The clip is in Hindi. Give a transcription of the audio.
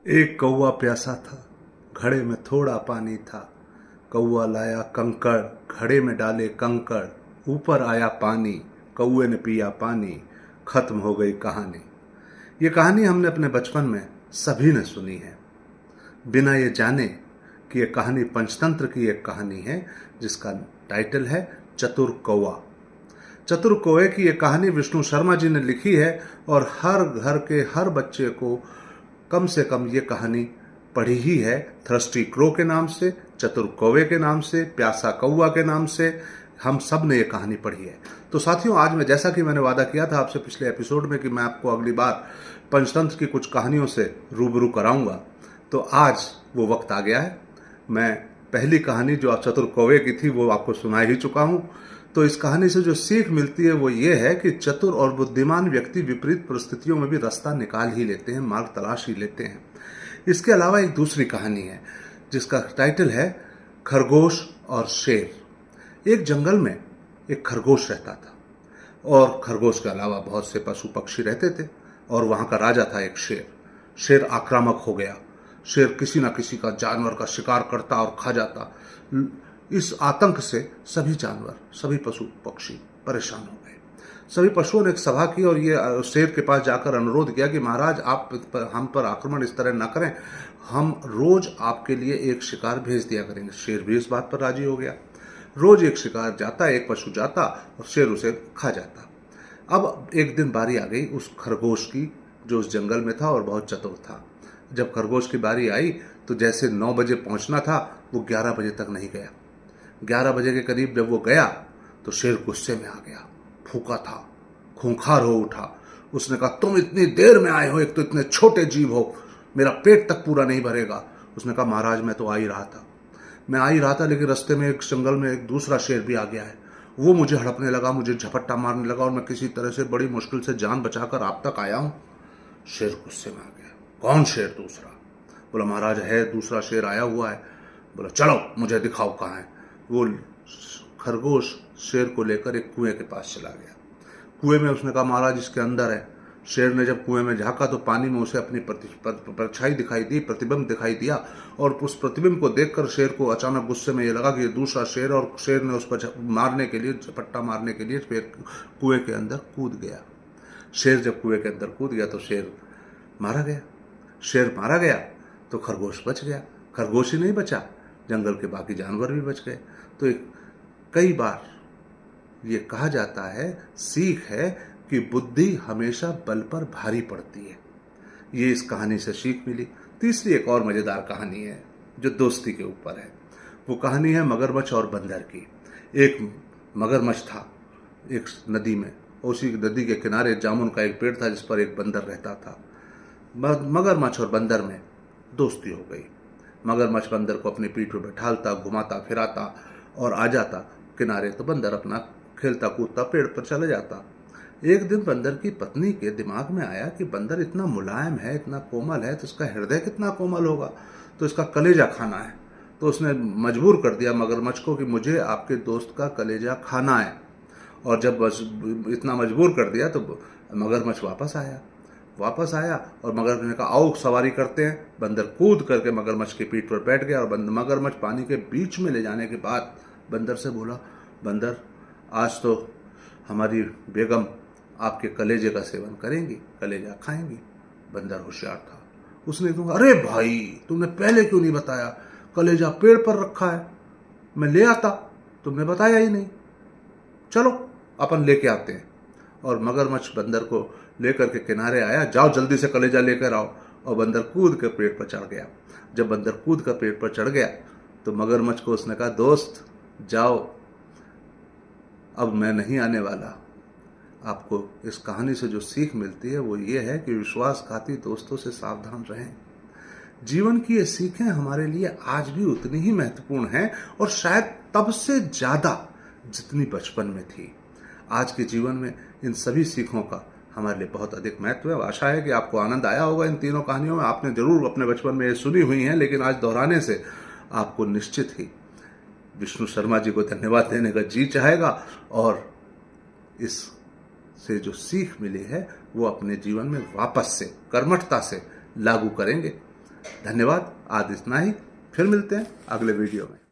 एक कौवा प्यासा था, घड़े में थोड़ा पानी था। कौवा लाया कंकड़, घड़े में डाले कंकड़। ऊपर आया पानी, कौवे ने पिया पानी। खत्म हो गई कहानी। ये कहानी हमने अपने बचपन में सभी ने सुनी है, बिना ये जाने कि ये कहानी पंचतंत्र की एक कहानी है जिसका टाइटल है चतुर कौवा। चतुर कौवे की ये कहानी विष्णु शर्मा जी ने लिखी है और हर घर के हर बच्चे को कम से कम ये कहानी पढ़ी ही है। थ्रस्टी क्रो के नाम से, चतुर कौवे के नाम से, प्यासा कौवा के नाम से हम सब ने ये कहानी पढ़ी है। तो साथियों, आज मैं जैसा कि मैंने वादा किया था आपसे पिछले एपिसोड में कि मैं आपको अगली बार पंचतंत्र की कुछ कहानियों से रूबरू कराऊंगा, तो आज वो वक्त आ गया है। मैं पहली कहानी जो चतुर कौवे की थी वो आपको सुना ही चुका हूं। तो इस कहानी से जो सीख मिलती है वो ये है कि चतुर और बुद्धिमान व्यक्ति विपरीत परिस्थितियों में भी रास्ता निकाल ही लेते हैं, मार्ग तलाश ही लेते हैं। इसके अलावा एक दूसरी कहानी है जिसका टाइटल है खरगोश और शेर। एक जंगल में एक खरगोश रहता था और खरगोश के अलावा बहुत से पशु पक्षी रहते थे और वहां का राजा था एक शेर। शेर आक्रामक हो गया। शेर किसी न किसी का जानवर का शिकार करता और खा जाता। इस आतंक से सभी जानवर, सभी पशु पक्षी परेशान हो गए। सभी पशुओं ने एक सभा की और ये शेर के पास जाकर अनुरोध किया कि महाराज, आप हम पर आक्रमण इस तरह न करें, हम रोज आपके लिए एक शिकार भेज दिया करेंगे। शेर भी इस बात पर राजी हो गया। रोज एक शिकार जाता, एक पशु जाता और शेर उसे खा जाता। अब एक दिन बारी आ गई उस खरगोश की जो उस जंगल में था और बहुत चतुर था। जब खरगोश की बारी आई तो जैसे 9 बजे पहुंचना था वो 11 बजे तक नहीं गया। 11 बजे के करीब जब वो गया तो शेर गुस्से में आ गया, फूका था, खूंखार हो उठा। उसने कहा, तुम इतनी देर में आए हो, एक तो इतने छोटे जीव हो, मेरा पेट तक पूरा नहीं भरेगा। उसने कहा, महाराज मैं तो आ ही रहा था, लेकिन रास्ते में एक जंगल में एक दूसरा शेर भी आ गया है। वो मुझे हड़पने लगा, मुझे झपट्टा मारने लगा और मैं किसी तरह से बड़ी मुश्किल से जान बचाकर आप तक आया हूं। शेर गुस्से में आ गया, कौन शेर? दूसरा। बोला, महाराज है दूसरा शेर आया हुआ है। बोला, चलो मुझे दिखाओ कहाँ है। वो खरगोश शेर को लेकर एक कुएं के पास चला गया। कुएं में उसने कहा, महाराज इसके अंदर है। शेर ने जब कुएं में झांका तो पानी में उसे अपनी परछाई दिखाई दी, प्रतिबिंब दिखाई दिया और उस प्रतिबिंब को देखकर शेर को अचानक गुस्से में ये लगा कि ये दूसरा शेर, और शेर ने उस पर मारने के लिए, झपट्टा मारने के लिए फिर कुएं के अंदर कूद गया। शेर जब कुएं के अंदर कूद गया तो शेर मारा गया तो खरगोश बच गया। खरगोश ही नहीं बचा, जंगल के बाकी जानवर भी बच गए। तो कई बार ये कहा जाता है, सीख है कि बुद्धि हमेशा बल पर भारी पड़ती है। ये इस कहानी से सीख मिली। तीसरी एक और मजेदार कहानी है जो दोस्ती के ऊपर है। वो कहानी है मगरमच्छ और बंदर की। एक मगरमच्छ था एक नदी में, उसी नदी के किनारे जामुन का एक पेड़ था जिस पर एक बंदर रहता था। मगरमच्छ और बंदर में दोस्ती हो गई। मगरमच्छ बंदर को अपनी पीठ पर बैठालता, घुमाता फिराता और आ जाता किनारे तो बंदर अपना खेलता कूदता पेड़ पर चले जाता। एक दिन बंदर की पत्नी के दिमाग में आया कि बंदर इतना मुलायम है, इतना कोमल है, तो इसका हृदय कितना कोमल होगा, तो इसका कलेजा खाना है। तो उसने मजबूर कर दिया मगरमच्छ को कि मुझे आपके दोस्त का कलेजा खाना है। और जब इतना मजबूर कर दिया तो मगरमच्छ वापस आया और मगरमच्छ ने कहा, आओ सवारी करते हैं। बंदर कूद करके मगरमच्छ की पीठ पर बैठ गया और मगरमच्छ पानी के बीच में ले जाने के बाद बंदर से बोला, बंदर आज तो हमारी बेगम आपके कलेजे का सेवन करेंगी, कलेजा खाएंगी। बंदर होशियार था, उसने कहा, अरे भाई तुमने पहले क्यों नहीं बताया? कलेजा पेड़ पर रखा है, मैं ले आता, तुमने बताया ही नहीं। चलो अपन लेके आते हैं। और मगरमच्छ बंदर को लेकर के किनारे आया, जाओ जल्दी से कलेजा लेकर आओ। और बंदर कूद कर पेड़ पर चढ़ गया। जब बंदर कूद कर पेड़ पर चढ़ गया तो मगरमच्छ को उसने कहा, दोस्त जाओ, अब मैं नहीं आने वाला। आपको इस कहानी से जो सीख मिलती है वो ये है कि विश्वासघाती दोस्तों से सावधान रहें। जीवन की ये सीखें हमारे लिए आज भी उतनी ही महत्वपूर्ण हैं और शायद तब से ज्यादा जितनी बचपन में थी। आज के जीवन में इन सभी सीखों का हमारे लिए बहुत अधिक महत्व है। आशा है कि आपको आनंद आया होगा इन तीनों कहानियों में। आपने जरूर अपने बचपन में ये सुनी हुई हैं, लेकिन आज दोहराने से आपको निश्चित ही विष्णु शर्मा जी को धन्यवाद देने का जी चाहेगा और इस से जो सीख मिली है वो अपने जीवन में वापस से कर्मठता से लागू करेंगे। धन्यवाद। आज इतना ही, फिर मिलते हैं अगले वीडियो में।